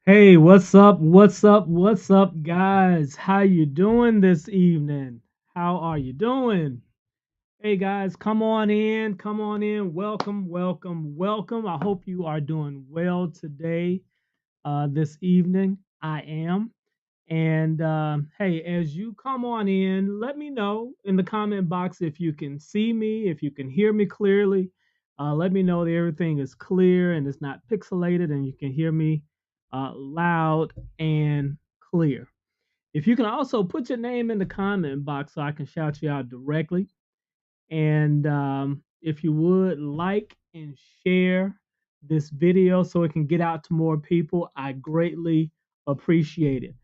Hey, what's up? What's up? What's up, guys? How you doing this evening? How are you doing? Hey guys, come on in. Come on in. Welcome, welcome, welcome. I hope you are doing well today, this evening. I am. And hey, as you come on in, let me know in the comment box if you can see me, if you can hear me clearly. Let me know that everything is clear and it's not pixelated and you can hear me loud and clear. If you can also put your name in the comment box so I can shout you out directly. And if you would like and share this video so it can get out to more people, I greatly appreciate it.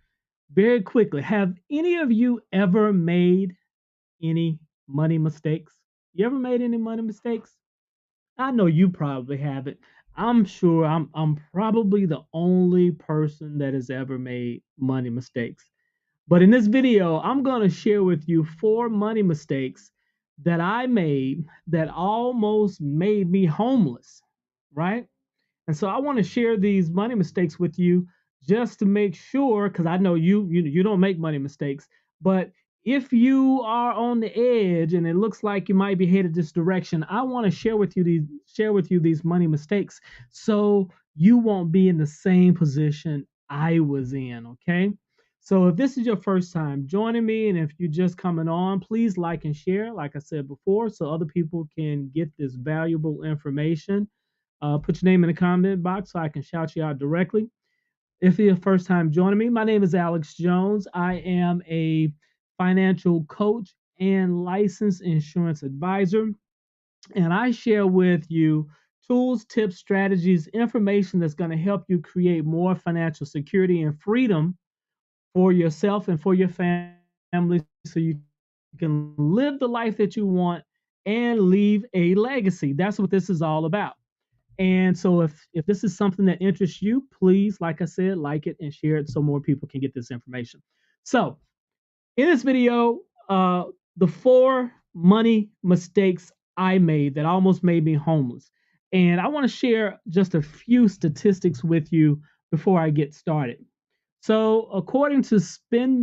Very quickly, have any of you ever made any money mistakes? You ever made any money mistakes? I know you probably haven't. I'm sure I'm probably the only person that has ever made money mistakes. But in this video, I'm going to share with you 4 money mistakes that I made that almost made me homeless, right? And so I want to share these money mistakes with you just to make sure, because I know you don't make money mistakes, but if you are on the edge and it looks like you might be headed this direction, I want to share with you these money mistakes so you won't be in the same position I was in. Okay. So if this is your first time joining me, and if you're just coming on, please like and share, like I said before, so other people can get this valuable information. Put your name in the comment box so I can shout you out directly. If you're your first time joining me, my name is Alex Jones. I am a financial coach and licensed insurance advisor, and I share with you tools, tips, strategies, information that's going to help you create more financial security and freedom for yourself and for your family so you can live the life that you want and leave a legacy. That's what this is all about. And so if this is something that interests you, please, like I said, like it and share it so more people can get this information. So in this video, the 4 money mistakes I made that almost made me homeless. And I want to share just a few statistics with you before I get started. So according to according to Spend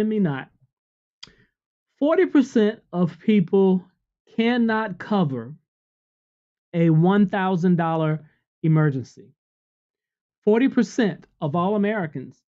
Me Not, 40% of people cannot cover a $1,000 emergency. 40% of all Americans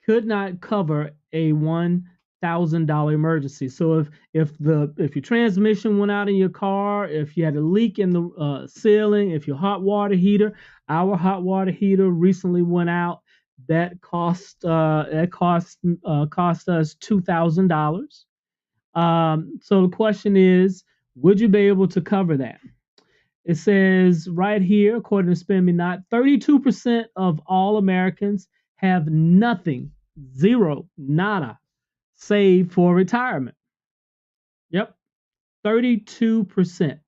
could not cover a $1,000 emergency. So if your transmission went out in your car, if you had a leak in the ceiling, if your hot water heater, our hot water heater recently went out, that cost us $2,000. So the question is, would you be able to cover that? It says right here, according to Spend Me Not, 32% of all Americans have nothing, zero, nada, saved for retirement. Yep, 32%.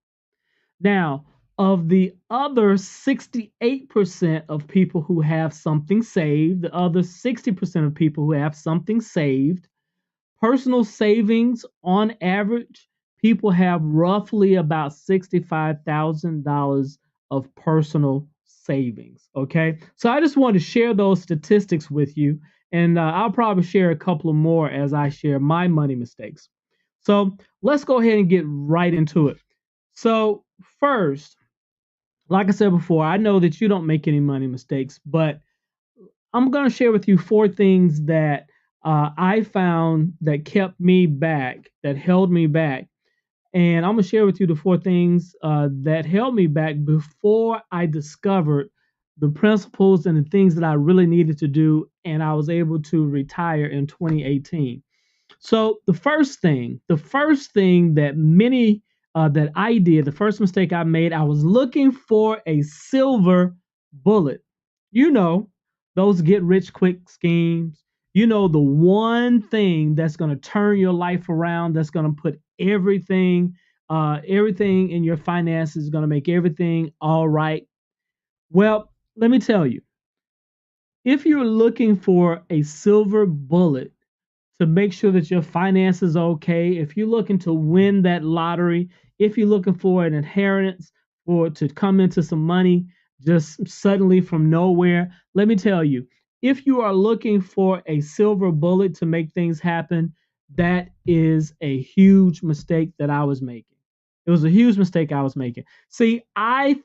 Now, of the other 68% of people who have something saved, the other 60% of people who have something saved, personal savings on average, people have roughly about $65,000 of personal savings. Okay. So I just want to share those statistics with you. And I'll probably share a couple of more as I share my money mistakes. So let's go ahead and get right into it. So, first, like I said before, I know that you don't make any money mistakes, but I'm going to share with you 4 things that I found that kept me back, that held me back. And I'm going to share with you the 4 things that held me back before I discovered the principles and the things that I really needed to do. And I was able to retire in 2018. So the first thing that I did, the first mistake I made, I was looking for a silver bullet. You know, those get rich quick schemes. You know, the one thing that's going to turn your life around, that's going to put everything in your finances, going to make everything all right. Well, let me tell you, if you're looking for a silver bullet to make sure that your finances are okay, if you're looking to win that lottery, if you're looking for an inheritance or to come into some money, just suddenly from nowhere. Let me tell you, if you are looking for a silver bullet to make things happen, that is a huge mistake that I was making. It was a huge mistake I was making. See, I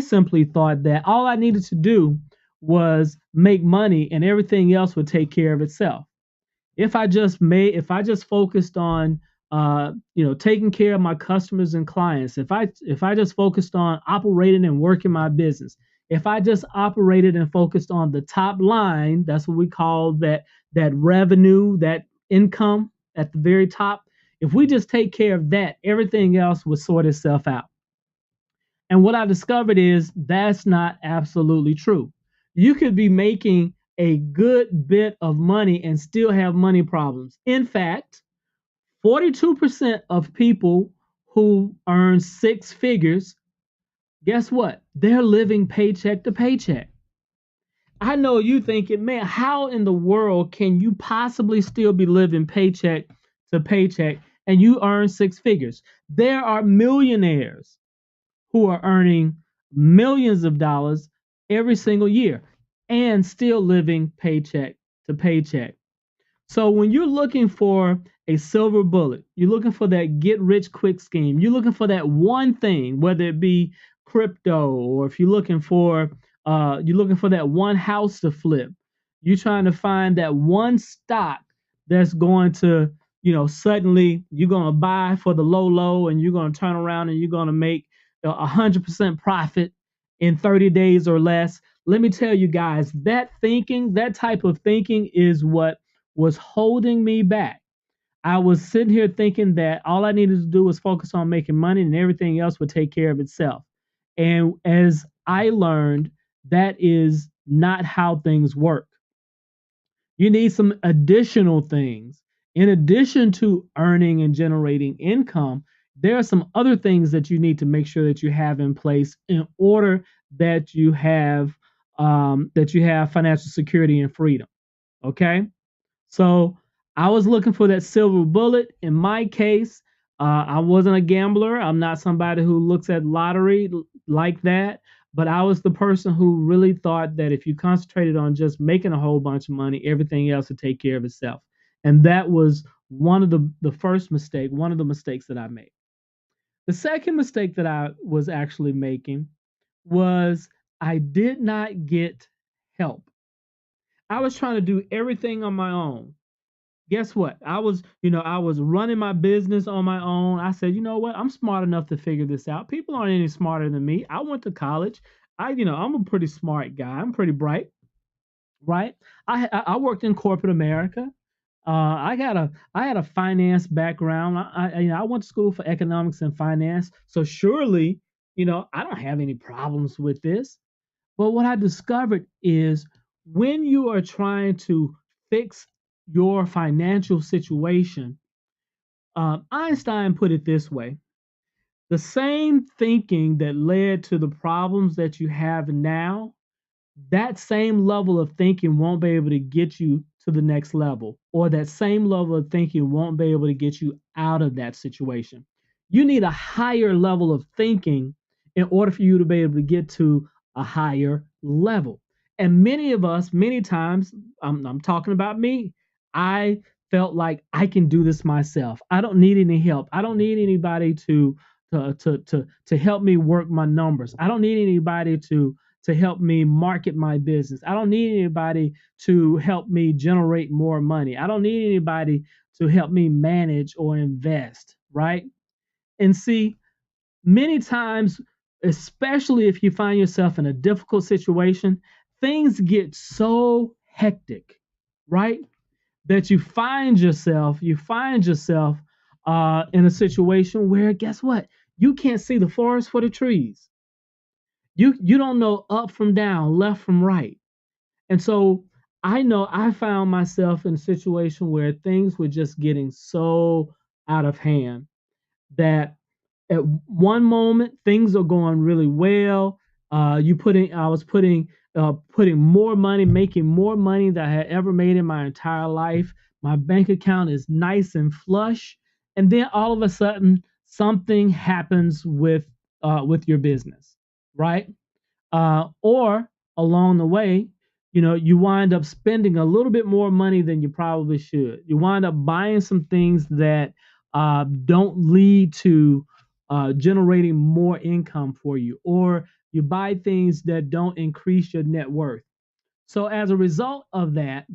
simply thought that all I needed to do was make money and everything else would take care of itself. If I just focused on taking care of my customers and clients, if I just focused on operating and working my business, if I just operated and focused on the top line, that's what we call that revenue, that income at the very top. If we just take care of that, everything else would sort itself out. And what I discovered is that's not absolutely true. You could be making a good bit of money and still have money problems. In fact, 42% of people who earn six figures, guess what? They're living paycheck to paycheck. I know you thinking, man, how in the world can you possibly still be living paycheck to paycheck and you earn six figures? There are millionaires who are earning millions of dollars every single year and still living paycheck to paycheck. So when you're looking for a silver bullet, you're looking for that get rich quick scheme, you're looking for that one thing, whether it be crypto or if you're looking for that one house to flip, you're trying to find that one stock that's going to, suddenly you're going to buy for the low and you're going to turn around and you're going to make 100% profit in 30 days or less. Let me tell you guys, that type of thinking is what was holding me back. I was sitting here thinking that all I needed to do was focus on making money and everything else would take care of itself. And as I learned, that is not how things work. You need some additional things. In addition to earning and generating income, there are some other things that you need to make sure that you have in place in order that you have financial security and freedom. Okay. So I was looking for that silver bullet. In my case, I wasn't a gambler. I'm not somebody who looks at lottery like that. But I was the person who really thought that if you concentrated on just making a whole bunch of money, everything else would take care of itself. And that was one of the mistakes that I made. The second mistake that I was actually making was I did not get help. I was trying to do everything on my own. Guess what? I was running my business on my own. I said, you know what? I'm smart enough to figure this out. People aren't any smarter than me. I went to college. I'm a pretty smart guy. I'm pretty bright, right? I worked in corporate America. I had a finance background. I went to school for economics and finance. So surely, I don't have any problems with this. But what I discovered is when you are trying to fix your financial situation, Einstein put it this way: the same thinking that led to the problems that you have now, that same level of thinking won't be able to get you to the next level, or that same level of thinking won't be able to get you out of that situation. You need a higher level of thinking in order for you to be able to get to a higher level. And many of us, many times, I'm talking about me, I felt like I can do this myself. I don't need any help. I don't need anybody to help me work my numbers. I don't need anybody to help me market my business. I don't need anybody to help me generate more money. I don't need anybody to help me manage or invest, right? And see, many times, especially if you find yourself in a difficult situation, things get so hectic, right? That you find yourself in a situation where, guess what? You can't see the forest for the trees. You don't know up from down, left from right. And so I know I found myself in a situation where things were just getting so out of hand that at one moment things are going really well. I was putting more money, making more money than I had ever made in my entire life. My bank account is nice and flush, and then all of a sudden something happens with your business, right? or along the way, you wind up spending a little bit more money than you probably should. You wind up buying some things that don't lead to generating more income for you, or you buy things that don't increase your net worth. So as a result of that,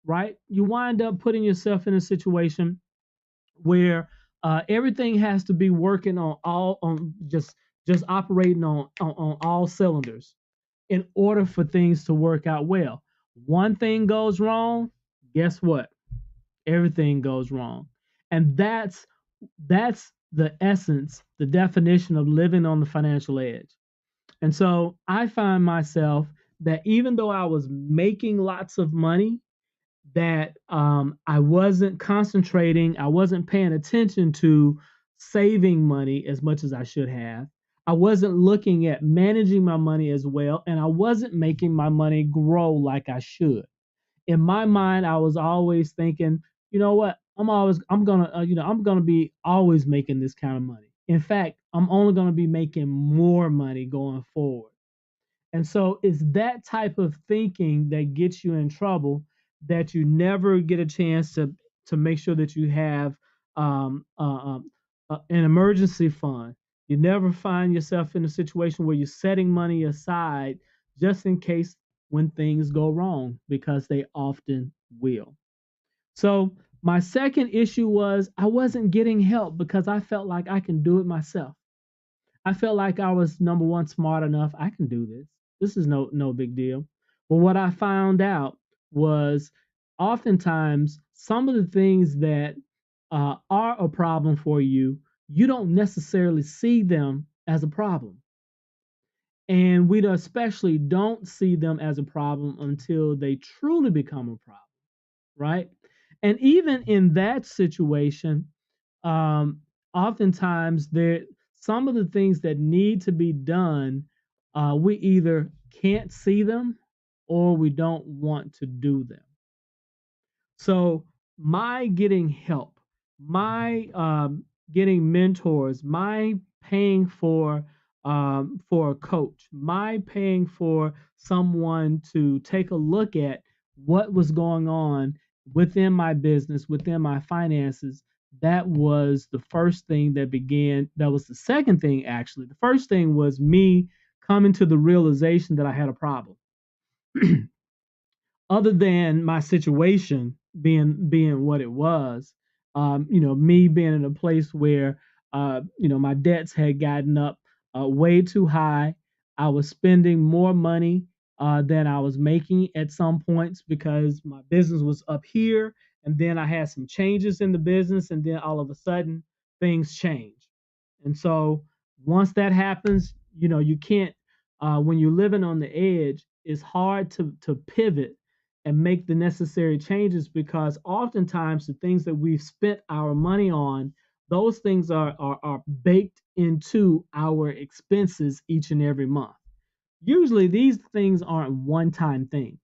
right, you wind up putting yourself in a situation where everything has to be working on just operating on all cylinders in order for things to work out well. One thing goes wrong, guess what? Everything goes wrong. And that's the essence, the definition of living on the financial edge. And so I find myself that even though I was making lots of money, that I wasn't concentrating, I wasn't paying attention to saving money as much as I should have. I wasn't looking at managing my money as well, and I wasn't making my money grow like I should. In my mind, I was always thinking, you know what? I'm gonna be always making this kind of money. In fact, I'm only gonna be making more money going forward. And so it's that type of thinking that gets you in trouble, that you never get a chance to make sure that you have an emergency fund. You never find yourself in a situation where you're setting money aside just in case when things go wrong, because they often will. So my second issue was I wasn't getting help because I felt like I can do it myself. I felt like I was, number one, smart enough. I can do this. This is no big deal. But what I found out was oftentimes some of the things that are a problem for you, you don't necessarily see them as a problem. And we especially don't see them as a problem until they truly become a problem, right? And even in that situation, um, oftentimes there some of the things that need to be done, we either can't see them or we don't want to do them. So my getting help, my getting mentors, my paying for a coach, my paying for someone to take a look at what was going on within my business, within my finances. That was the first thing that began. That was the second thing, actually. The first thing was me coming to the realization that I had a problem. Other than my situation being what it was, me being in a place where my debts had gotten up way too high. I was spending more money than I was making at some points because my business was up here, and then I had some changes in the business, and then all of a sudden things change. And so once that happens, you can't. When you're living on the edge, it's hard to pivot and make the necessary changes, because oftentimes the things that we've spent our money on, those things are baked into our expenses each and every month. Usually these things aren't one-time things.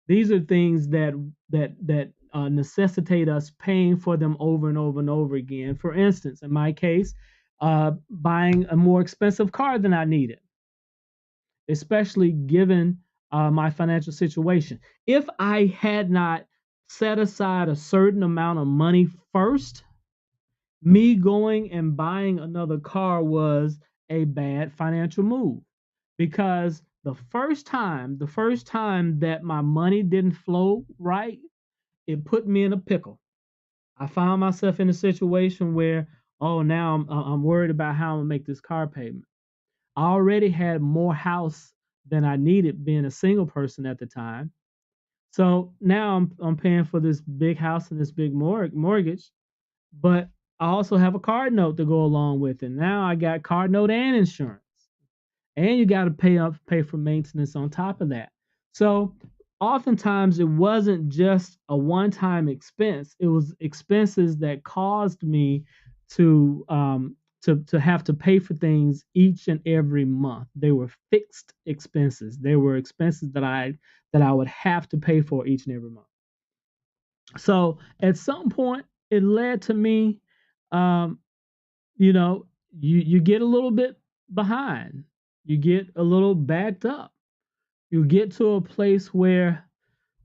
These are things that necessitate us paying for them over and over and over again. For instance, in my case, buying a more expensive car than I needed, especially given my financial situation. If I had not set aside a certain amount of money first, me going and buying another car was a bad financial move, because the first time that my money didn't flow right, it put me in a pickle. I found myself in a situation where, oh, now I'm worried about how I'm gonna make this car payment. I already had more house than I needed, being a single person at the time. So now I'm paying for this big house and this big mortgage, but I also have a card note to go along with it. Now I got card note and insurance, and you got to pay for maintenance on top of that. So oftentimes it wasn't just a one-time expense; it was expenses that caused me to to have to pay for things each and every month. They were fixed expenses. They were expenses that I would have to pay for each and every month. So at some point, it led to me, um, you get a little bit behind, you get a little backed up, You get to a place where,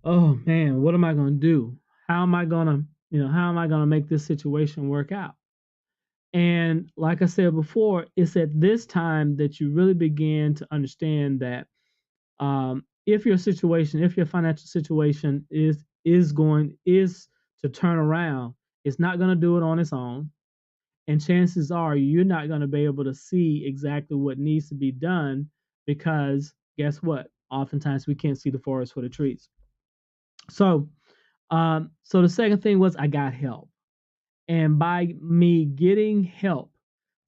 oh man, what am I going to do? How am I going to, how am I going to make this situation work out? And like I said before, it's at this time that you really begin to understand that if your financial situation is to turn around, it's not going to do it on its own, and chances are you're not going to be able to see exactly what needs to be done because guess what? Oftentimes we can't see the forest for the trees. So, so the second thing was I got help, and by me getting help,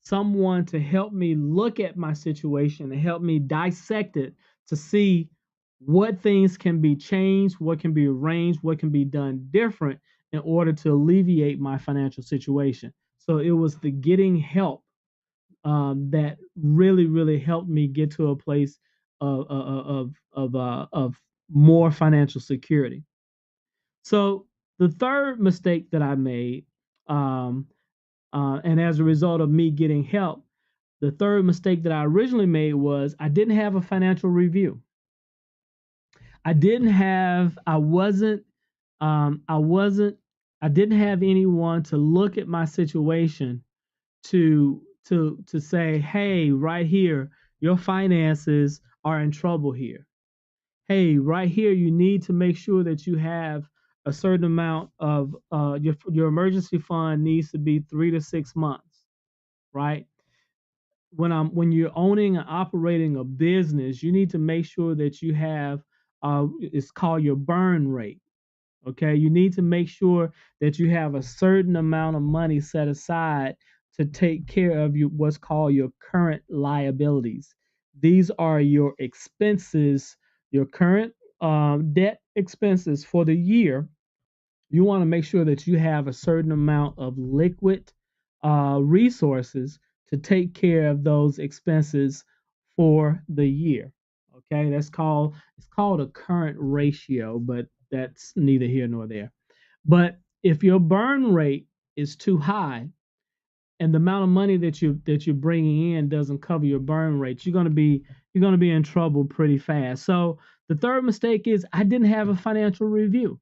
someone to help me look at my situation and help me dissect it to see what things can be changed, what can be arranged, what can be done different in order to alleviate my financial situation. So it was the getting help that really, really helped me get to a place of more financial security. So the third mistake that I made, um, and as a result of me getting help, the third mistake that I originally made was I didn't have a financial review. I wasn't, I didn't have anyone to look at my situation to say, hey, right here, your finances are in trouble here. Hey, right here, you need to make sure that you have a certain amount of your emergency fund needs to be 3 to 6 months, right? When you're owning and operating a business, you need to make sure that you have it's called your burn rate. Okay, you need to make sure that you have a certain amount of money set aside to take care of what's called your current liabilities. These are your expenses, your current debt expenses for the year. You want to make sure that you have a certain amount of liquid resources to take care of those expenses for the year. Okay, it's called a current ratio, but that's neither here nor there. But if your burn rate is too high and the amount of money that you're bringing in doesn't cover your burn rate, you're gonna be in trouble pretty fast. So the third mistake is I didn't have a financial review.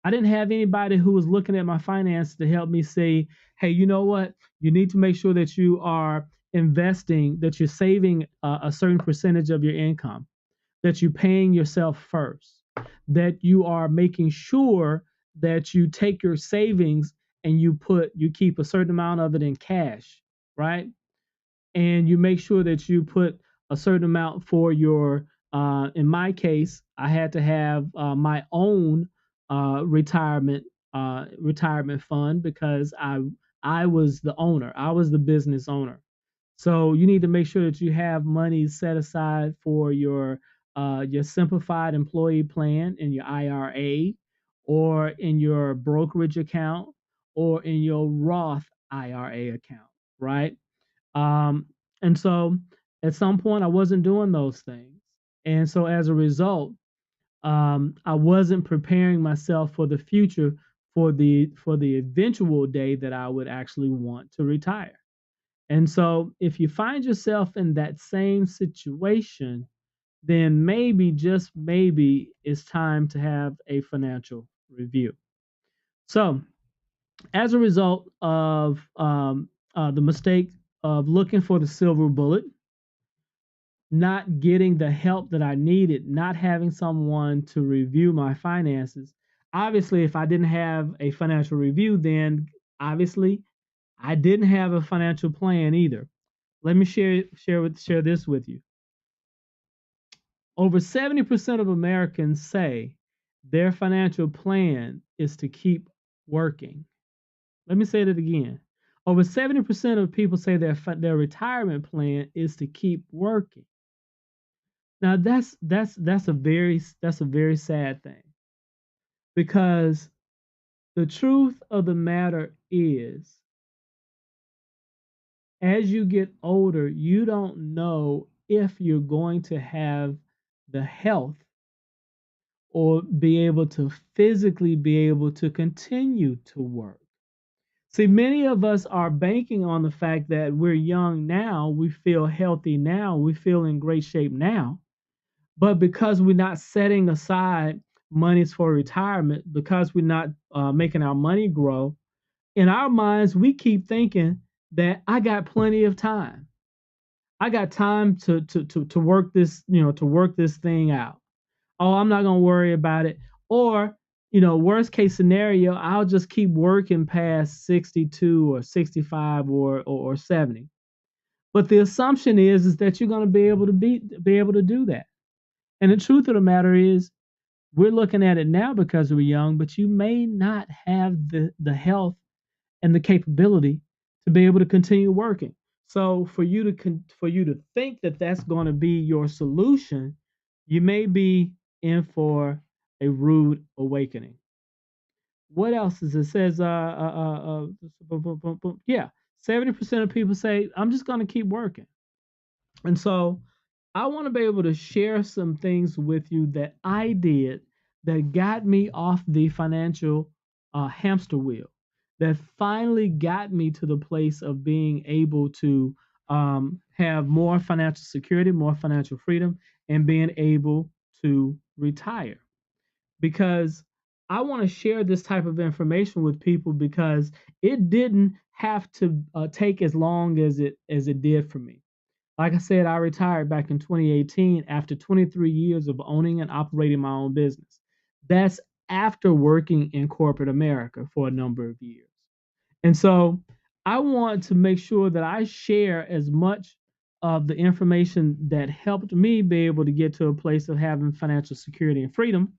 I didn't have anybody who was looking at my finances to help me say, hey, you know what? You need to make sure that you are investing, that you're saving a certain percentage of your income, that you're paying yourself first, that you are making sure that you take your savings and you keep a certain amount of it in cash, right? And you make sure that you put a certain amount for your in my case I had to have my own retirement fund because I was the owner, I was the business owner. So you need to make sure that you have money set aside for your simplified employee plan in your IRA, or in your brokerage account, or in your Roth IRA account, right? Um, and so at some point, I wasn't doing those things. And so as a result, I wasn't preparing myself for the future for the eventual day that I would actually want to retire. And so if you find yourself in that same situation, then maybe, just maybe, it's time to have a financial review. So as a result of the mistake of looking for the silver bullet, not getting the help that I needed, not having someone to review my finances. Obviously, if I didn't have a financial review, then obviously I didn't have a financial plan either. Let me share this with you. Over 70% of Americans say their financial plan is to keep working. Let me say that again. Over 70% of people say their retirement plan is to keep working. Now that's a very sad thing, because the truth of the matter is, as you get older, you don't know if you're going to have the health or be able to physically be able to continue to work. See, many of us are banking on the fact that we're young now, we feel healthy now, we feel in great shape now. But because we're not setting aside monies for retirement, because we're not making our money grow, in our minds, we keep thinking that I got plenty of time. I got time to work this, to work this thing out. Oh, I'm not gonna worry about it. Or, worst case scenario, I'll just keep working past 62 or 65 or 70. But the assumption is that you're gonna be able to do that. And the truth of the matter is, we're looking at it now because we're young, but you may not have the health and the capability to be able to continue working. So for you to think that that's going to be your solution, you may be in for a rude awakening. What else is it? Says yeah, 70% of people say I'm just going to keep working. And so I want to be able to share some things with you that I did that got me off the financial hamster wheel, that finally got me to the place of being able to have more financial security, more financial freedom, and being able to retire. Because I want to share this type of information with people because it didn't have to take as long as it did for me. Like I said, I retired back in 2018 after 23 years of owning and operating my own business. That's after working in corporate America for a number of years. And so I want to make sure that I share as much of the information that helped me be able to get to a place of having financial security and freedom.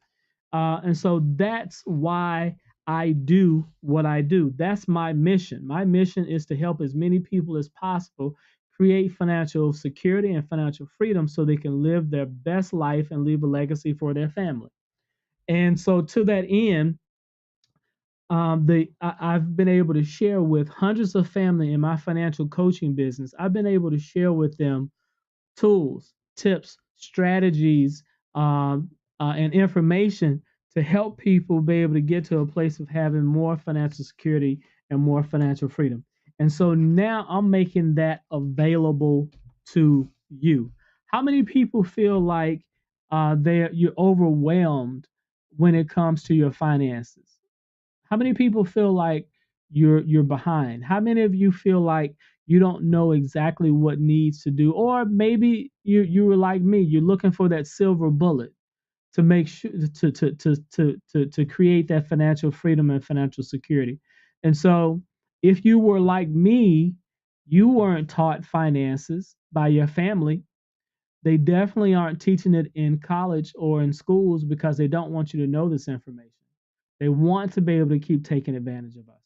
And so that's why I do what I do. That's my mission. My mission is to help as many people as possible create financial security and financial freedom so they can live their best life and leave a legacy for their family. And so, to that end, I've been able to share with hundreds of family in my financial coaching business. I've been able to share with them tools, tips, strategies, and information to help people be able to get to a place of having more financial security and more financial freedom. And so now I'm making that available to you. How many people feel like you're overwhelmed when it comes to your finances? How many people feel like you're behind? How many of you feel like you don't know exactly what needs to do? Or maybe you were like me, you're looking for that silver bullet to make sure to create that financial freedom and financial security. And so if you were like me, you weren't taught finances by your family. They definitely aren't teaching it in college or in schools because they don't want you to know this information. They want to be able to keep taking advantage of us.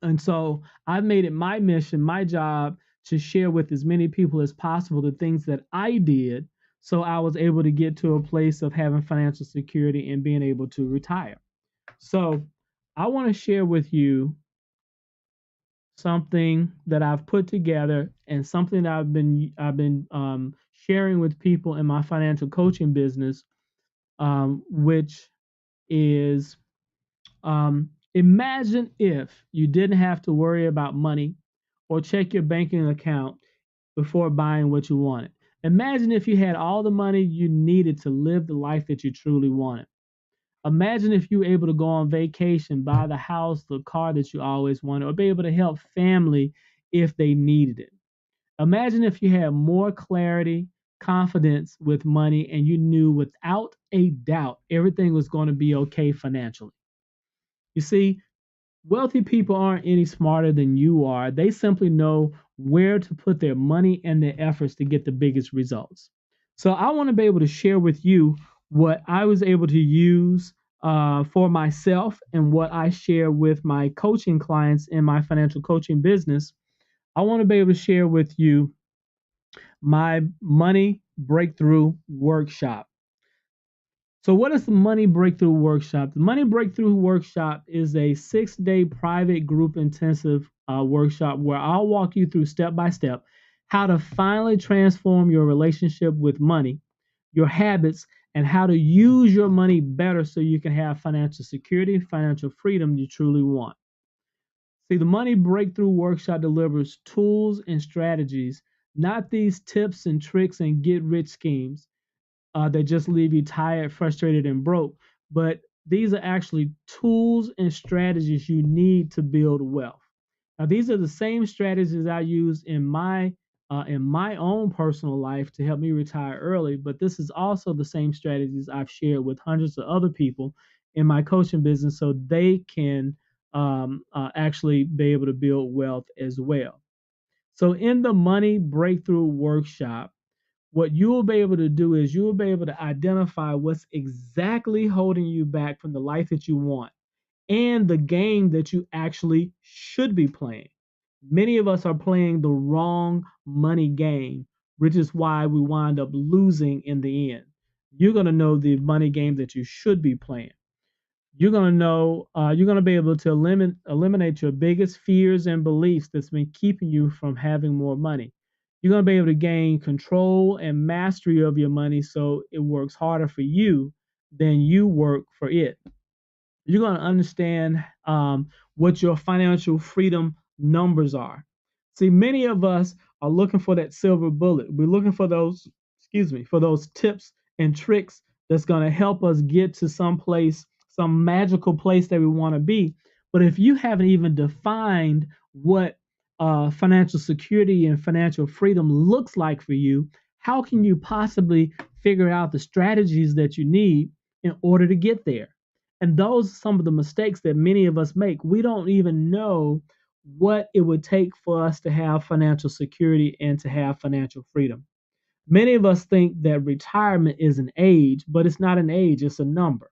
And so I've made it my mission, my job to share with as many people as possible the things that I did so I was able to get to a place of having financial security and being able to retire. So I want to share with you something that I've put together and something that I've been sharing with people in my financial coaching business, which is imagine if you didn't have to worry about money or check your banking account before buying what you wanted. Imagine if you had all the money you needed to live the life that you truly wanted. Imagine if you were able to go on vacation, buy the house, the car that you always wanted, or be able to help family if they needed it. Imagine if you had more clarity, confidence with money, and you knew without a doubt everything was going to be okay financially. You see, wealthy people aren't any smarter than you are. They simply know where to put their money and their efforts to get the biggest results. So I want to be able to share with you what I was able to use for myself and what I share with my coaching clients in my financial coaching business. I want to be able to share with you my money breakthrough workshop. So, what is the Money Breakthrough Workshop? The Money Breakthrough Workshop is a 6-day private group intensive workshop where I'll walk you through step by step how to finally transform your relationship with money, your habits, and how to use your money better so you can have financial security, financial freedom you truly want. See, the Money Breakthrough Workshop delivers tools and strategies, not these tips and tricks and get rich schemes. that just leave you tired, frustrated, and broke. But these are actually tools and strategies you need to build wealth. Now, these are the same strategies I use in my own personal life to help me retire early. But this is also the same strategies I've shared with hundreds of other people in my coaching business, so they can actually be able to build wealth as well. So, in the Money Breakthrough Workshop, what you will be able to do is you will be able to identify what's exactly holding you back from the life that you want and the game that you actually should be playing. Many of us are playing the wrong money game, which is why we wind up losing in the end. You're going to know the money game that you should be playing. You're going to be able to eliminate your biggest fears and beliefs that's been keeping you from having more money. You're going to be able to gain control and mastery of your money so it works harder for you than you work for it. You're going to understand what your financial freedom numbers are. See, many of us are looking for that silver bullet. We're looking for those, for those tips and tricks that's going to help us get to some place, some magical place that we want to be. But if you haven't even defined what financial security and financial freedom looks like for you, how can you possibly figure out the strategies that you need in order to get there? And those are some of the mistakes that many of us make. We don't even know what it would take for us to have financial security and to have financial freedom. Many of us think that retirement is an age, but it's not an age, it's a number.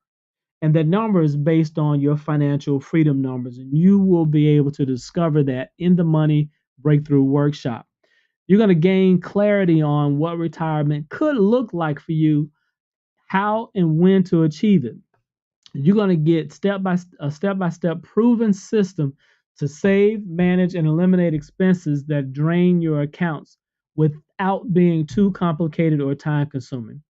And that number is based on your financial freedom numbers. And you will be able to discover that in the Money Breakthrough Workshop. You're going to gain clarity on what retirement could look like for you, how and when to achieve it. You're going to get step-by-step proven system to save, manage, and eliminate expenses that drain your accounts without being too complicated or time consuming.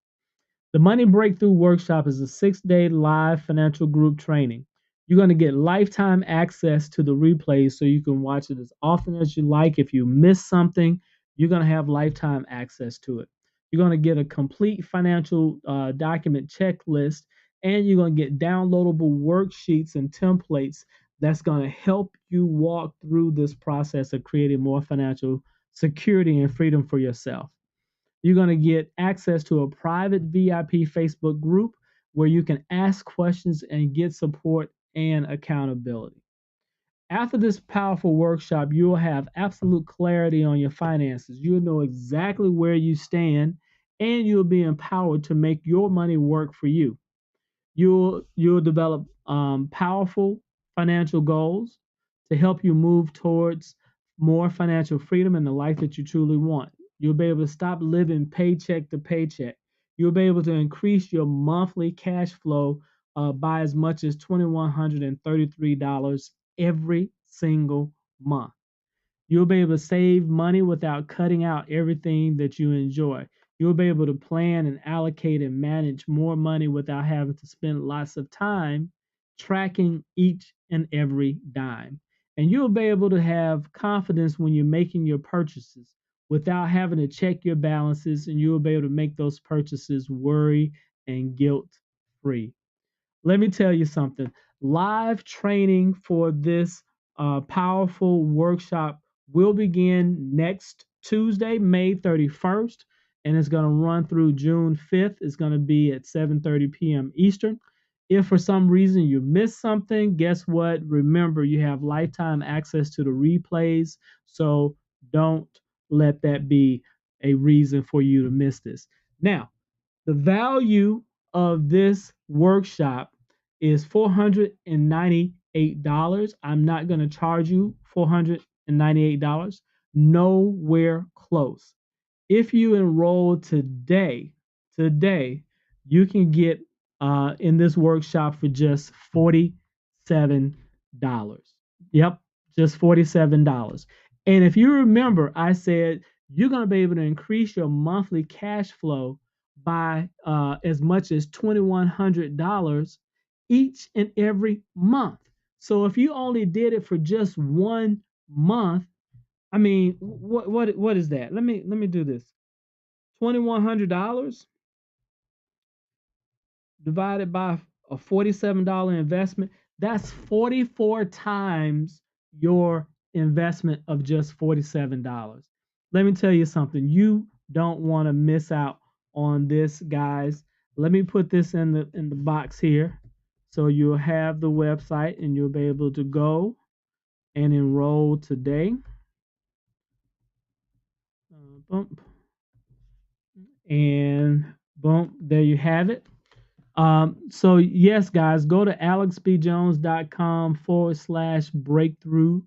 The Money Breakthrough Workshop is a 6-day live financial group training. You're going to get lifetime access to the replays so you can watch it as often as you like. If you miss something, you're going to have lifetime access to it. You're going to get a complete financial document checklist, and you're going to get downloadable worksheets and templates that's going to help you walk through this process of creating more financial security and freedom for yourself. You're going to get access to a private VIP Facebook group where you can ask questions and get support and accountability. After this powerful workshop, you'll have absolute clarity on your finances. You'll know exactly where you stand, and you'll be empowered to make your money work for you. You'll develop powerful financial goals to help you move towards more financial freedom and the life that you truly want. You'll be able to stop living paycheck to paycheck. You'll be able to increase your monthly cash flow by as much as $2,133 every single month. You'll be able to save money without cutting out everything that you enjoy. You'll be able to plan and allocate and manage more money without having to spend lots of time tracking each and every dime. And you'll be able to have confidence when you're making your purchases without having to check your balances, and you'll be able to make those purchases worry and guilt free. Let me tell you something. Live training for this powerful workshop will begin next Tuesday, May 31st, and it's going to run through June 5th. It's going to be at 7:30 p.m. Eastern. If for some reason you missed something, guess what? Remember, you have lifetime access to the replays, so don't let that be a reason for you to miss this. Now, the value of this workshop is $498. I'm not going to charge you $498. Nowhere close. If you enroll today, you can get in this workshop for just $47. Yep, just $47. And if you remember, I said you're going to be able to increase your monthly cash flow by as much as $2,100 each and every month. So if you only did it for just 1 month, I mean, what is that? Let me do this. $2,100 divided by a $47 investment, that's 44 times your investment of just $47. Let me tell you something. You don't want to miss out on this, guys. Let me put this in the box here. So you'll have the website and you'll be able to go and enroll today. Boom. And boom, there you have it. So yes, guys, go to alexbjones.com/breakthrough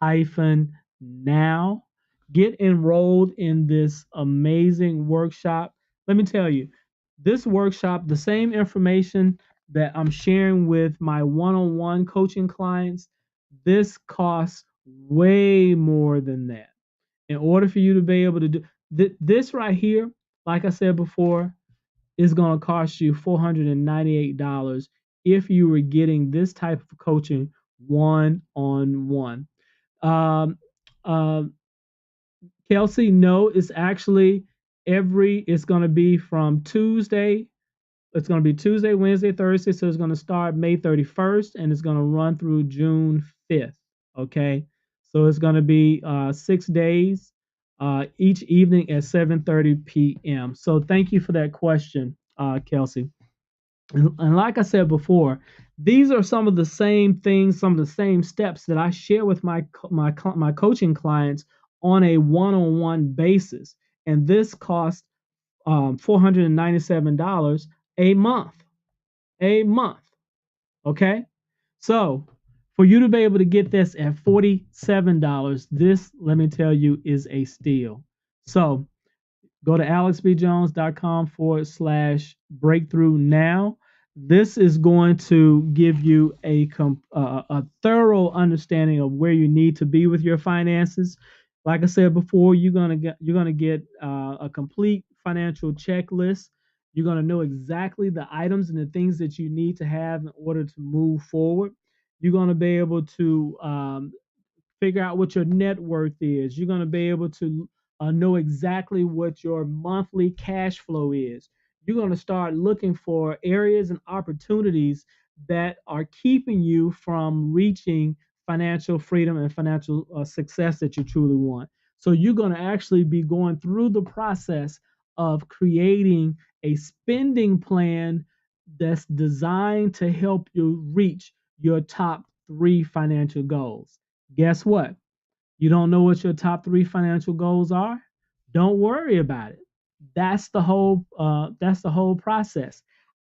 hyphen now. Get enrolled in this amazing workshop. Let me tell you, this workshop, the same information that I'm sharing with my one-on-one coaching clients, this costs way more than that. In order for you to be able to do this right here, like I said before, is going to cost you $498 if you were getting this type of coaching one on one. Um, uh, Kelsey, no, it's actually it's going to be from Tuesday. It's going to be Tuesday, Wednesday, Thursday. So it's going to start May 31st and it's going to run through June 5th. Okay. So it's going to be 6 days, each evening at 7:30 p.m. So thank you for that question, Kelsey. And like I said before, these are some of the same things, some of the same steps that I share with my coaching clients on a one-on-one basis. And this costs $497 a month. A month. Okay. So for you to be able to get this at $47, this, let me tell you, is a steal. So go to alexbjones.com/breakthrough now. This is going to give you a thorough understanding of where you need to be with your finances. Like I said before, you're gonna get a complete financial checklist. You're gonna know exactly the items and the things that you need to have in order to move forward. You're gonna be able to figure out what your net worth is. You're going to be able to know exactly what your monthly cash flow is. You're going to start looking for areas and opportunities that are keeping you from reaching financial freedom and financial success that you truly want. So you're going to actually be going through the process of creating a spending plan that's designed to help you reach your top 3 financial goals. Guess what? You don't know what your top 3 financial goals are? Don't worry about it. That's the whole process.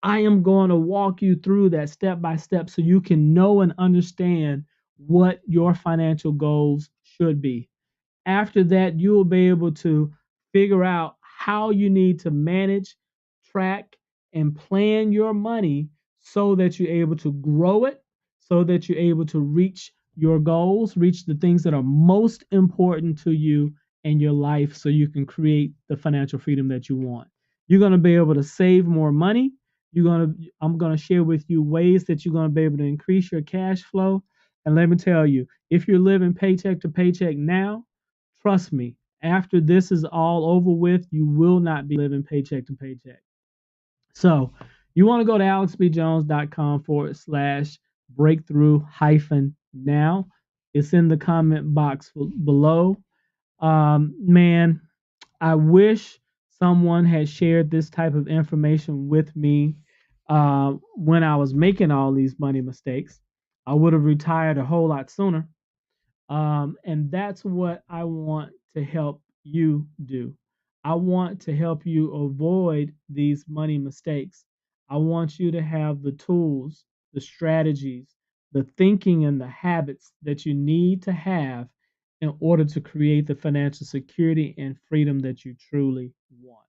I am going to walk you through that step by step so you can know and understand what your financial goals should be. After that, you will be able to figure out how you need to manage, track, and plan your money so that you're able to grow it, so that you're able to reach your goals, reach the things that are most important to you in your life so you can create the financial freedom that you want. You're going to be able to save more money. I'm going to share with you ways that you're going to be able to increase your cash flow. And let me tell you, if you're living paycheck to paycheck now, trust me, after this is all over with, you will not be living paycheck to paycheck. So you want to go to alexbjones.com/breakthrough hyphen now. It's in the comment box below. Man, I wish someone had shared this type of information with me when I was making all these money mistakes. I would have retired a whole lot sooner. And that's what I want to help you do. I want to help you avoid these money mistakes. I want you to have the tools, the strategies, the thinking, and the habits that you need to have in order to create the financial security and freedom that you truly want.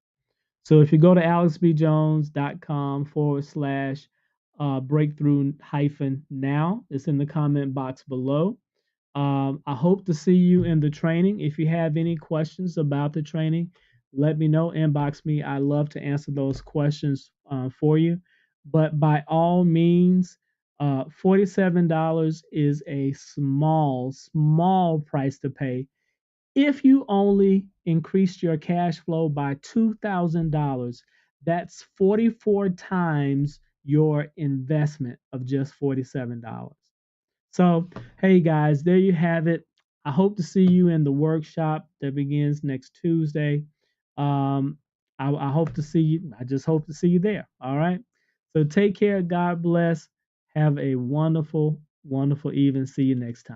So if you go to alexbjones.com/breakthrough hyphen now, it's in the comment box below. I hope to see you in the training. If you have any questions about the training, let me know, inbox me. I love to answer those questions for you. But by all means, $47 is a small, small price to pay if you only increased your cash flow by $2,000. That's 44 times your investment of just $47. So, hey guys, there you have it. I hope to see you in the workshop that begins next Tuesday. Um, I hope to see you. I just hope to see you there. All right. So take care. God bless. Have a wonderful, wonderful evening. See you next time.